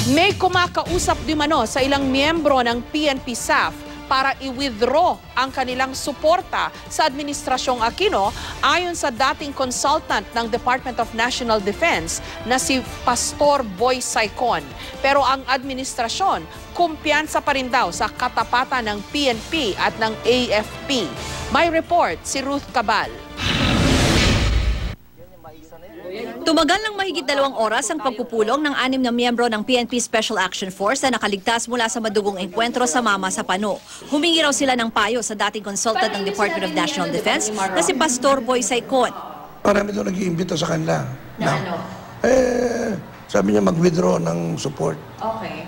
May kumakausap di mano sa ilang miyembro ng PNP SAF para i-withdraw ang kanilang suporta sa Administrasyong Aquino ayon sa dating consultant ng Department of National Defense na si Pastor Boy Saicon. Pero ang administrasyon, kumpiyansa pa rin daw sa katapatan ng PNP at ng AFP. May report si Ruth Cabal. Tumagal ng mahigit 2 oras ang pagpupulong ng 6 na miyembro ng PNP Special Action Force na nakaligtas mula sa madugong engkwentro sa Mama sa Pano. Humingi raw sila ng payo sa dating consultant ng Department of National Defense na si Pastor Boy Saicon. Marami daw nag-iimbito sa kanila. Na ano? Sabi niya mag-withdraw ng support. Okay.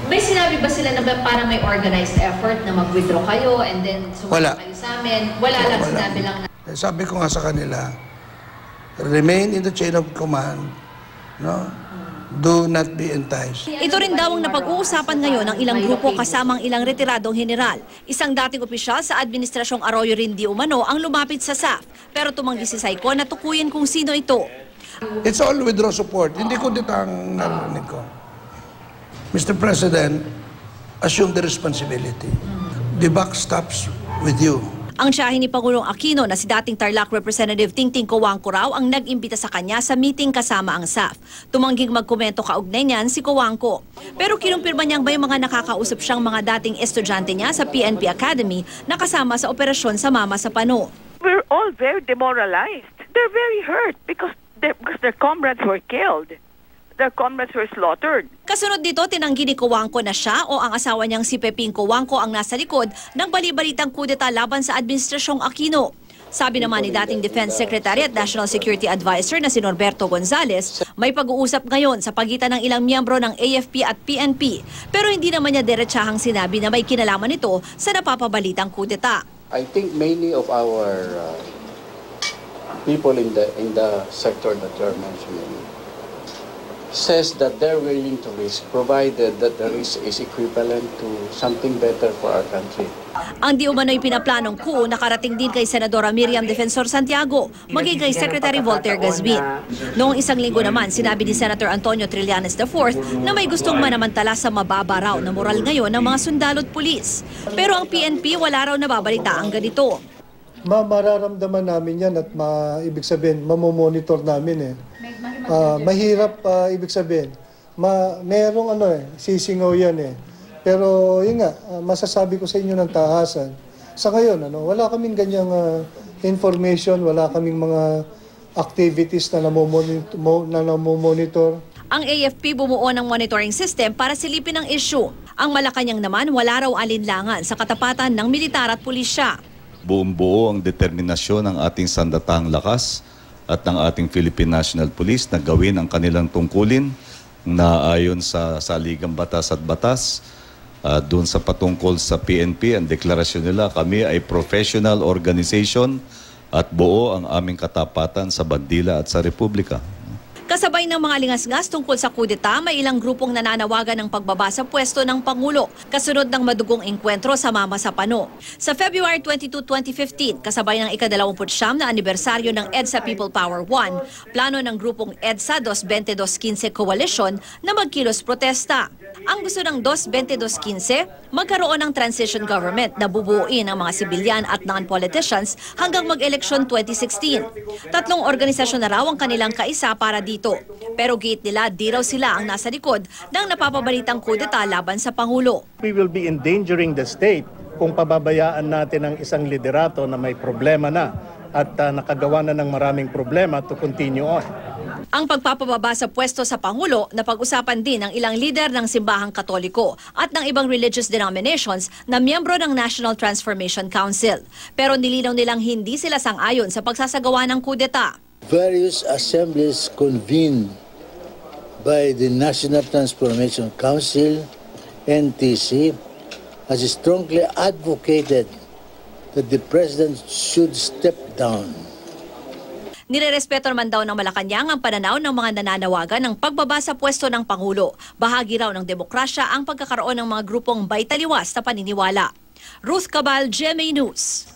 May sinabi ba sila na parang may organized effort na mag-withdraw kayo and then sumama kayo sa amin? Wala lang, sinabi lang na... Sabi ko nga sa kanila, remain in the chain of command, no? Do not be enticed. Ito rin daw ang napag-uusapan ngayon ng ilang grupo kasamang ilang retiradong general. Isang dating opisyal sa Administrasyong Arroyo rin di umano ang lumapit sa SAF. Pero tumanggi si Saicon na tukuyin kung sino ito. It's all withdraw support. Hindi ko ditang narinig ko. Mr. President, assume the responsibility. The buck stops with you. Ang tiyahin ni Pangulong Aquino na si dating Tarlac Representative Tingting Cojuangco raw ang nag-imbita sa kanya sa meeting kasama ang SAF. Tumangging magkomento kaugnay niyan si Cojuangco. Pero kinumpirma niyang may mga nakakausap siyang mga dating estudyante niya sa PNP Academy na kasama sa operasyon sa Mama sa Pano. We're all very demoralized. They're very hurt because their comrades were killed. Their comrades were slaughtered. Kasunod dito, tinanggi ni Cojuangco na siya o ang asawa niyang si Peping Cojuangco ang nasa likod ng balibalitang kudeta laban sa Administrasyong Aquino. Sabi naman ni dating Defense Secretary at National Security Advisor na si Norberto Gonzales, may pag-uusap ngayon sa pagitan ng ilang miyembro ng AFP at PNP. Pero hindi naman niya diretsahang sinabi na may kinalaman ito sa napapabalitang kudeta. I think many of our people in the sector that you are mentioning says that they're willing to risk provided that the risk is equivalent to something better for our country. Ang di umano'y pinaplanong coup nakarating din kay Senadora Miriam Defensor Santiago, maging kay Secretary Voltaire Gazmin. Noong isang linggo naman, sinabi ni Senator Antonio Trillanes IV na may gustong manamantala sa mababa raw na moral ngayon ng mga sundalo at pulis. Pero ang PNP wala raw nababalita ang ganito. Mararamdaman namin yan at ibig sabihin, mamomonitor namin eh. Mahirap ibig sabihin. Merong sisingaw yan eh. Pero yun nga, masasabi ko sa inyo ng tahasan. Sa ngayon, wala kaming ganyang information, wala kaming mga activities na namomonitor. Ang AFP bumuo ng monitoring system para silipin ang issue. Ang Malacanang naman wala raw alinlangan sa katapatan ng militar at pulisya. Buong-buo ang determinasyon ng ating sandatahang lakas at ng ating Philippine National Police na gawin ang kanilang tungkulin na ayon sa saligang batas at batas. Doon sa patungkol sa PNP, ang deklarasyon nila, kami ay professional organization at buo ang aming katapatan sa bandila at sa Republika. Kasabay ng mga lingas-ngas tungkol sa kudeta, may ilang grupong nananawagan ng pagbaba sa pwesto ng Pangulo kasunod ng madugong engkwentro sa Mama sa Pano. Sa February 22, 2015, kasabay ng ika-29 na anibersaryo ng EDSA People Power 1, plano ng grupong EDSA 22215 Coalition na magkilos protesta. Ang gusto ng 22215, magkaroon ng transition government na bubuuin ang mga sibilyan at non-politicians hanggang mag-eleksyon 2016. 3 organisasyon na raw ang kanilang kaisa para dito. Pero gate nila, di raw sila ang nasa likod ng napapabalitang kudeta laban sa Pangulo. We will be endangering the state kung pababayaan natin ang isang liderato na may problema na at nakagawa na ng maraming problema to continue on. Ang pagpapababa sa pwesto sa Pangulo na pag-usapan din ng ilang lider ng Simbahang Katoliko at ng ibang religious denominations na miyembro ng National Transformation Council. Pero nilinaw nilang hindi sila sang-ayon sa pagsasagawa ng kudeta. Various assemblies convened by the National Transformation Council, NTC, has strongly advocated that the President should step down. Nirerespeto naman daw ng Malacanang ang pananaw ng mga nananawagan ng pagbaba sa pwesto ng Pangulo. Bahagi raw ng demokrasya ang pagkakaroon ng mga grupong baytaliwas na paniniwala. Ruth Cabal, GMA News.